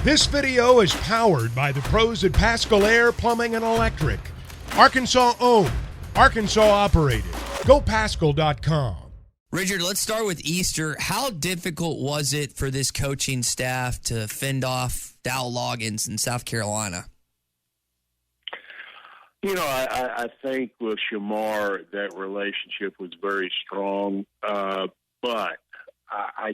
This video is powered by the pros at Pascal Air Plumbing and Electric. Arkansas owned, Arkansas operated. GoPascal.com. Richard, let's start with Easter. How difficult was it for this coaching staff to fend off Dow Loggins in South Carolina? You know, I think with Shamar, that relationship was very strong, but I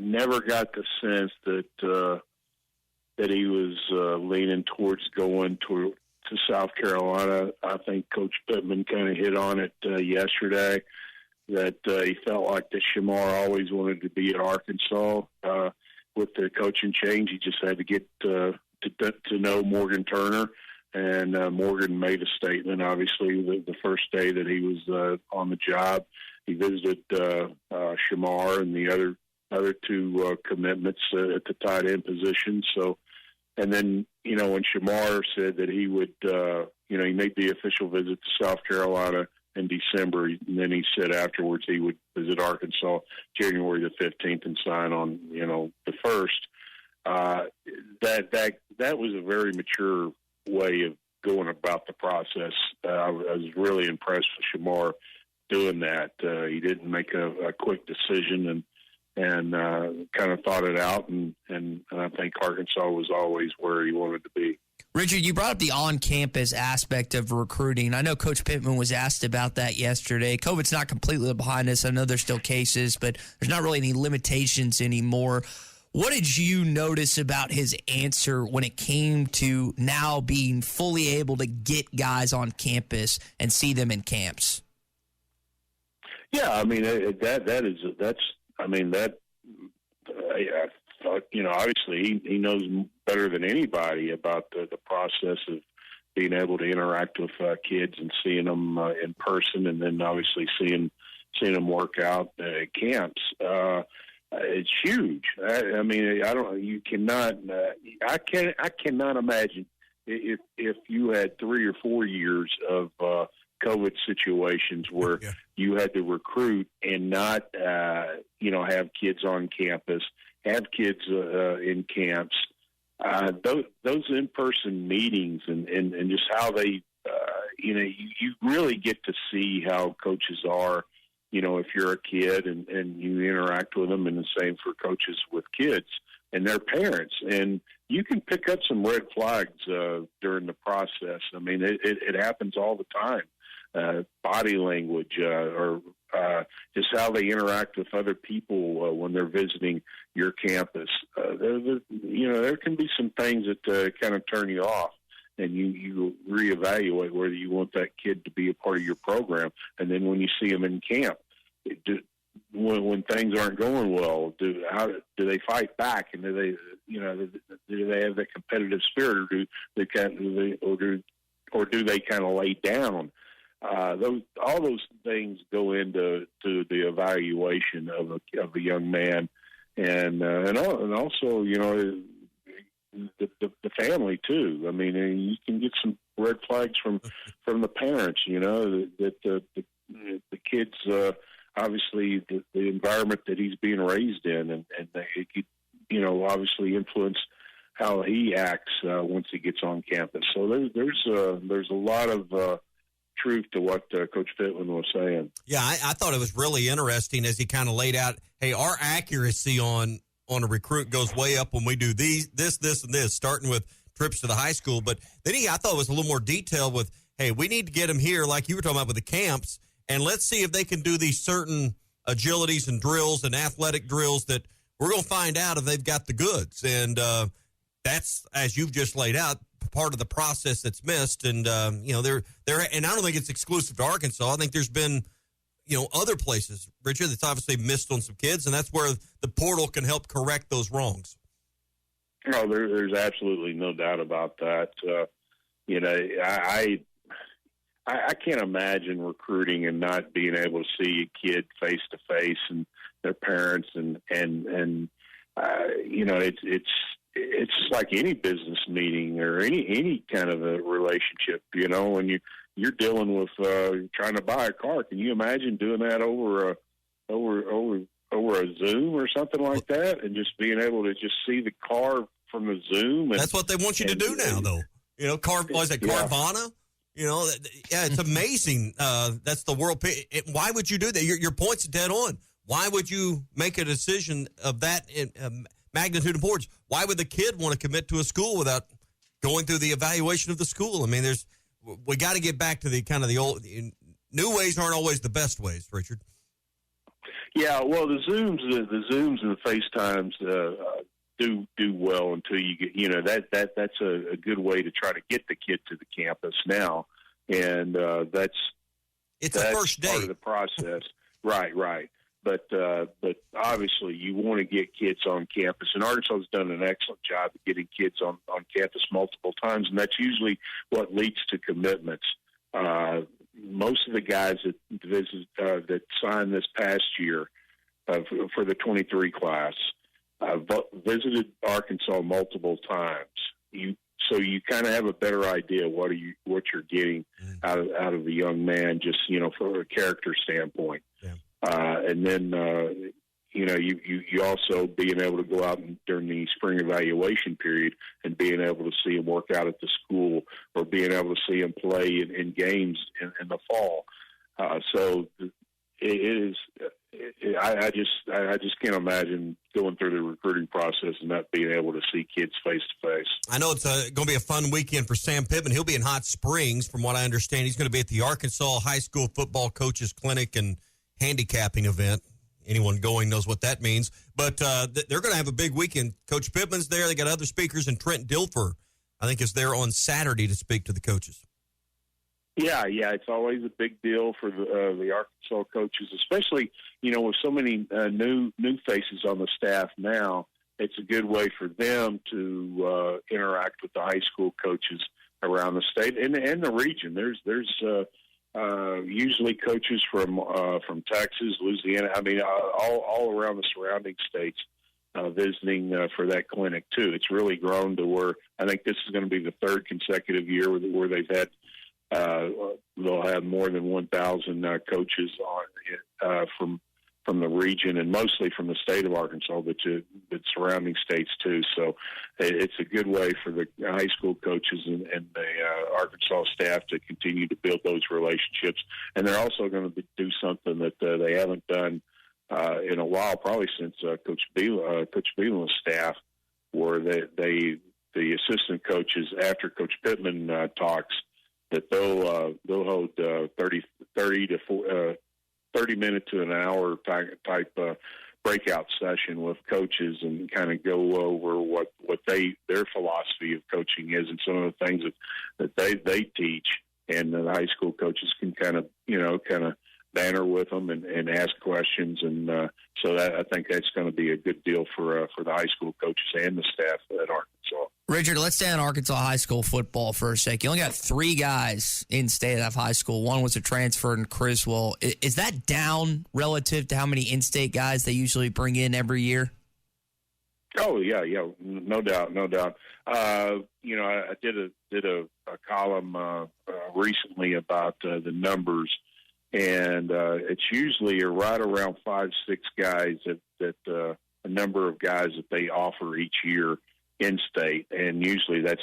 never got the sense that he was leaning towards going to South Carolina. I think Coach Pittman kind of hit on it yesterday, that he felt like that Shamar always wanted to be at Arkansas. With the coaching change, he just had to get to know Morgan Turner. And Morgan made a statement, obviously, the first day that he was on the job. He visited Shamar and the other two commitments at the tight end position. So, and then, you know, when Shamar said that he would, he made the official visit to South Carolina in December, and then he said afterwards he would visit Arkansas January the 15th and sign on, the 1st. That was a very mature way of going about the process. I was really impressed with Shamar doing that. He didn't make a quick decision and kind of thought it out, and I think Arkansas was always where he wanted to be. Richard, you brought up the on-campus aspect of recruiting. I know Coach Pittman was asked about that yesterday. COVID's not completely behind us. I know there's still cases, but there's not really any limitations anymore. What did you notice about his answer when it came to now being fully able to get guys on campus and see them in camps? Yeah, I mean, I thought, obviously he knows better than anybody about the process of being able to interact with kids and seeing them in person, and then obviously seeing them work out at camps. It's huge. I cannot imagine if you had 3 or 4 years of COVID situations where you had to recruit and not, have kids on campus, have kids in camps. Those in-person meetings and just how they, you really get to see how coaches are. If you're a kid and you interact with them, and the same for coaches with kids and their parents. And you can pick up some red flags during the process. I mean, it happens all the time. Body language or just how they interact with other people when they're visiting your campus. There can be some things that kind of turn you off. And you reevaluate whether you want that kid to be a part of your program. And then when you see them in camp, when things aren't going well, do they fight back? And do they have that competitive spirit, or do they kind of lay down? All those things go into the evaluation of a young man, and also the family too. I mean, you can get some red flags from the parents. That the kids, obviously the environment that he's being raised in, and it could, obviously influence how he acts once he gets on campus. So there's a lot of truth to what Coach Pittman was saying. Yeah, I thought it was really interesting as he kind of laid out, hey, our accuracy on a recruit goes way up when we do this, and this, starting with trips to the high school. But then I thought it was a little more detailed with, hey, we need to get them here, like you were talking about with the camps, and let's see if they can do these certain agilities and drills and athletic drills that we're going to find out if they've got the goods. And that's, as you've just laid out, part of the process that's missed. And, they're and I don't think it's exclusive to Arkansas. I think there's been, other places, Richard, that's obviously missed on some kids, and that's where the portal can help correct those wrongs. No, there's absolutely no doubt about that. I can't imagine recruiting and not being able to see a kid face to face and their parents, and it's just like any business meeting or any kind of a relationship. When you're dealing with trying to buy a car, can you imagine doing that over a Zoom or something like that, and just being able to just see the car from the Zoom. That's what they want you to do now, though. Carvana? It's amazing. That's the world. Why would you do that? Your point's dead on. Why would you make a decision of that magnitude and importance? Why would the kid want to commit to a school without going through the evaluation of the school? I mean, we got to get back to the old. New ways aren't always the best ways, Richard. Yeah, well, the Zooms and the FaceTimes do well until you get, that's a good way to try to get the kid to the campus now, and that's a first date part of the process. Right. But obviously you want to get kids on campus, and Arkansas has done an excellent job of getting kids on campus multiple times, and that's usually what leads to commitments. Most of the guys that signed this past year for the 23 class visited Arkansas multiple times. So you kind of have a better idea what you're getting out of the young man, just from a character standpoint. Yeah. And then you also being able to go out during the spring evaluation period and being able to see him work out at the school, or being able to see him play in games in the fall. So it is. I just can't imagine going through the recruiting process and not being able to see kids face to face. I know it's going to be a fun weekend for Sam Pittman. He'll be in Hot Springs, from what I understand. He's going to be at the Arkansas High School Football Coaches Clinic and handicapping event. Anyone going knows what that means. But they're going to have a big weekend. Coach Pittman's there. They got other speakers, and Trent Dilfer, I think, is there on Saturday to speak to the coaches. Yeah, it's always a big deal for the Arkansas coaches, especially with so many new faces on the staff now. It's a good way for them to interact with the high school coaches around the state and the region. There's usually coaches from Texas, Louisiana. I mean, all around the surrounding states visiting for that clinic too. It's really grown to where I think this is going to be the third consecutive year where they've had. They'll have more than 1,000 coaches on from the region, and mostly from the state of Arkansas, but surrounding states too. So it's a good way for the high school coaches and the Arkansas staff to continue to build those relationships. And they're also going to do something that they haven't done in a while, probably since Coach Beeland's staff, where the assistant coaches, after Coach Pittman talks, that they'll hold 30 minute to an hour type breakout session with coaches and kind of go over what their philosophy of coaching is and some of the things that they teach, and the high school coaches can kind of banter with them and ask questions, and so that I think that's going to be a good deal for the high school coaches and the staff at Arkansas. Richard, let's stay on Arkansas high school football for a sec. You only got 3 guys in state that have high school. One was a transfer in Criswell. Is that down relative to how many in-state guys they usually bring in every year? Oh yeah, no doubt. I did a column recently about the numbers, and it's usually right around 5-6 guys that a number of guys that they offer each year in state, and usually that's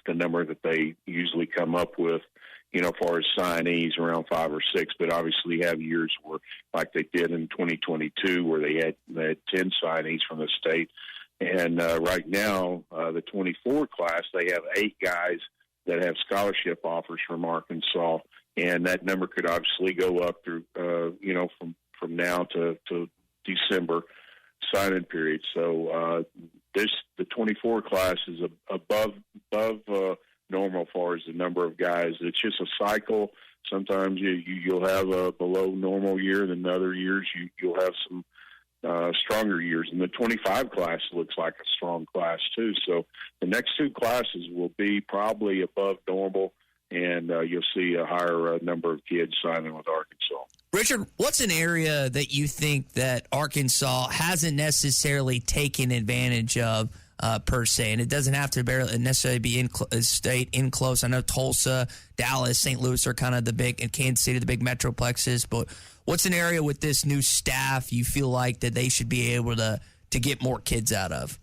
the number that they usually come up with, as far as signees, around 5 or 6. But obviously have years where, like they did in 2022, where they had 10 signees from the state. And right now, the 24 class, they have 8 guys that have scholarship offers from Arkansas, and that number could obviously go up through, from now to December signing period. So the 24 class is above normal as far as the number of guys. It's just a cycle. Sometimes you'll have a below normal year, then other years you'll have some stronger years. And the 25 class looks like a strong class too. So the next 2 classes will be probably above normal, and you'll see a higher number of kids signing with Arkansas. Richard, what's an area that you think that Arkansas hasn't necessarily taken advantage of per se? And it doesn't have to necessarily be in state, in close. I know Tulsa, Dallas, St. Louis are kind of the big, and Kansas City, the big metroplexes. But what's an area with this new staff you feel like that they should be able to get more kids out of?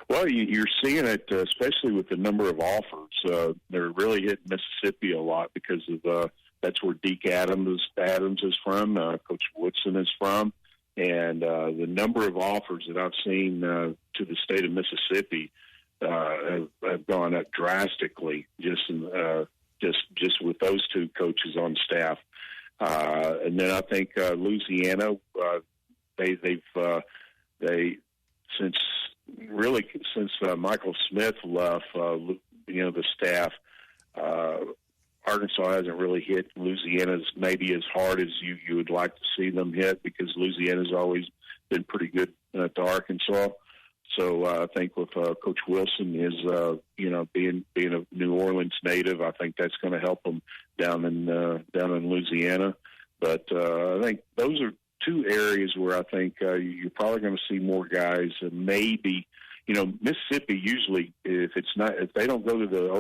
Well, you're seeing it, especially with the number of offers. They're really hitting Mississippi a lot because of that's where Deke Adams is from, Coach Woodson is from, and the number of offers that I've seen to the state of Mississippi have gone up drastically just with those two coaches on staff. And then I think Louisiana, they've since Michael Smith left, the staff, Arkansas hasn't really hit Louisiana's maybe as hard as you would like to see them hit, because Louisiana's always been pretty good to Arkansas. So I think with Coach Wilson being a New Orleans native, I think that's going to help them down in Louisiana. But I think those are two areas where I think you're probably going to see more guys. Maybe, Mississippi usually, if they don't go to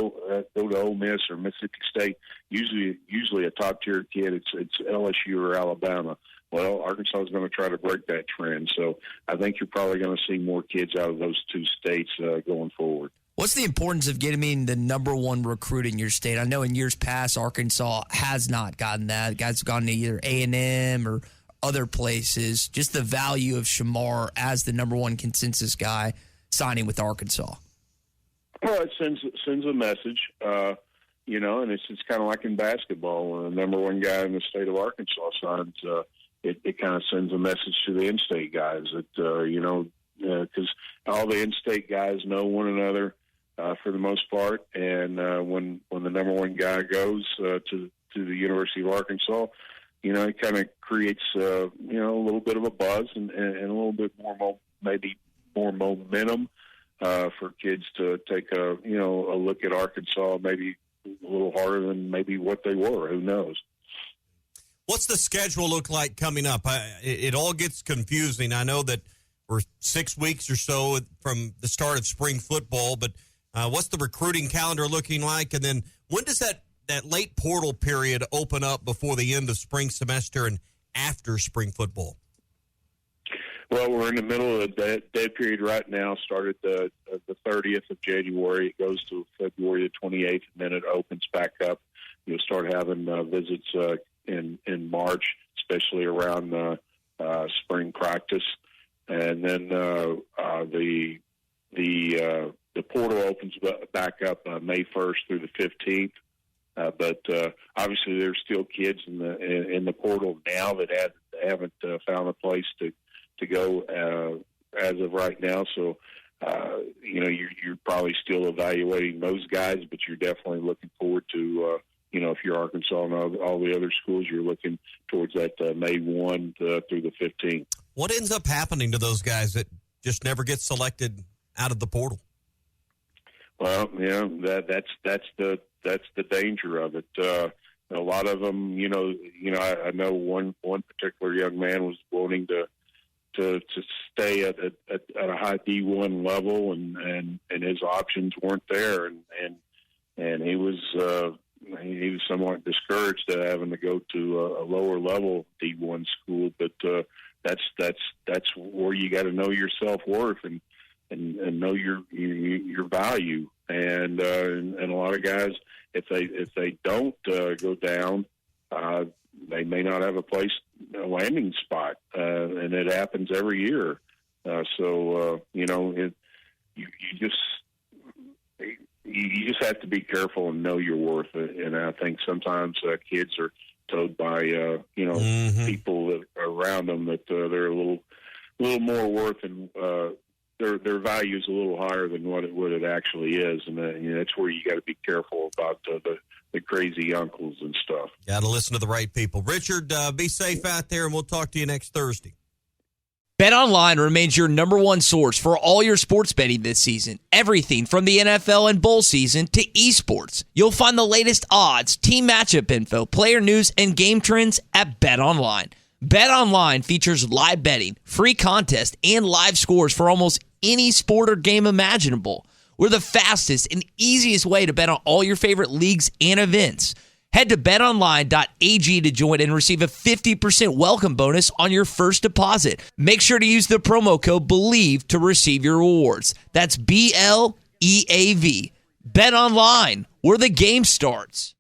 Ole Miss or Mississippi State, usually a top tier kid, it's LSU or Alabama. Well, Arkansas is going to try to break that trend. So I think you're probably going to see more kids out of those two states going forward. What's the importance of getting the number one recruit in your state? I know in years past, Arkansas has not gotten that. Guys have gone to either A&M or other places. Just the value of Shamar as the number one consensus guy signing with Arkansas. Well, it sends a message, and it's kind of like in basketball. When the number one guy in the state of Arkansas signs, it kind of sends a message to the in-state guys that, because all the in-state guys know one another for the most part. And when the number one guy goes to the University of Arkansas, it kind of creates, a little bit of a buzz and a little bit maybe more momentum for kids to take a look at Arkansas, maybe a little harder than maybe what they were. Who knows? What's the schedule look like coming up? It all gets confusing. I know that we're 6 weeks or so from the start of spring football, but what's the recruiting calendar looking like? And then when does that late portal period open up before the end of spring semester and after spring football? Well, we're in the middle of the dead period right now. Started the 30th of January. It goes to February the 28th, and then it opens back up. You'll start having visits in March, especially around spring practice, and then the portal opens back up May 1st through the 15th. But obviously, there's still kids in the portal now that haven't found a place to go as of right now. So you're probably still evaluating those guys, but you're definitely looking forward to. If you're Arkansas and all the other schools, you're looking towards that May 1 through the 15th. What ends up happening to those guys that just never get selected out of the portal? Well, that's the danger of it. A lot of them, I know one particular young man was wanting to stay at a high D1 level, and his options weren't there, and he was somewhat discouraged having to go to a lower level D1 school. But that's where you got to know your self-worth and know your value. And a lot of guys, if they don't go down, they may not have a landing spot, and it happens every year. You just have to be careful and know your worth. And I think sometimes kids are told by people that are around them that they're a little more worth, and their value is a little higher than what it actually is. And that's where you got to be careful about the crazy uncles and stuff. Got to listen to the right people. Richard, be safe out there, and we'll talk to you next Thursday. BetOnline remains your number one source for all your sports betting this season. Everything from the NFL and bowl season to esports. You'll find the latest odds, team matchup info, player news, and game trends at BetOnline. BetOnline features live betting, free contests, and live scores for almost any sport or game imaginable. We're the fastest and easiest way to bet on all your favorite leagues and events. Head to betonline.ag to join and receive a 50% welcome bonus on your first deposit. Make sure to use the promo code BELIEVE to receive your rewards. That's BLEAV. BetOnline, where the game starts.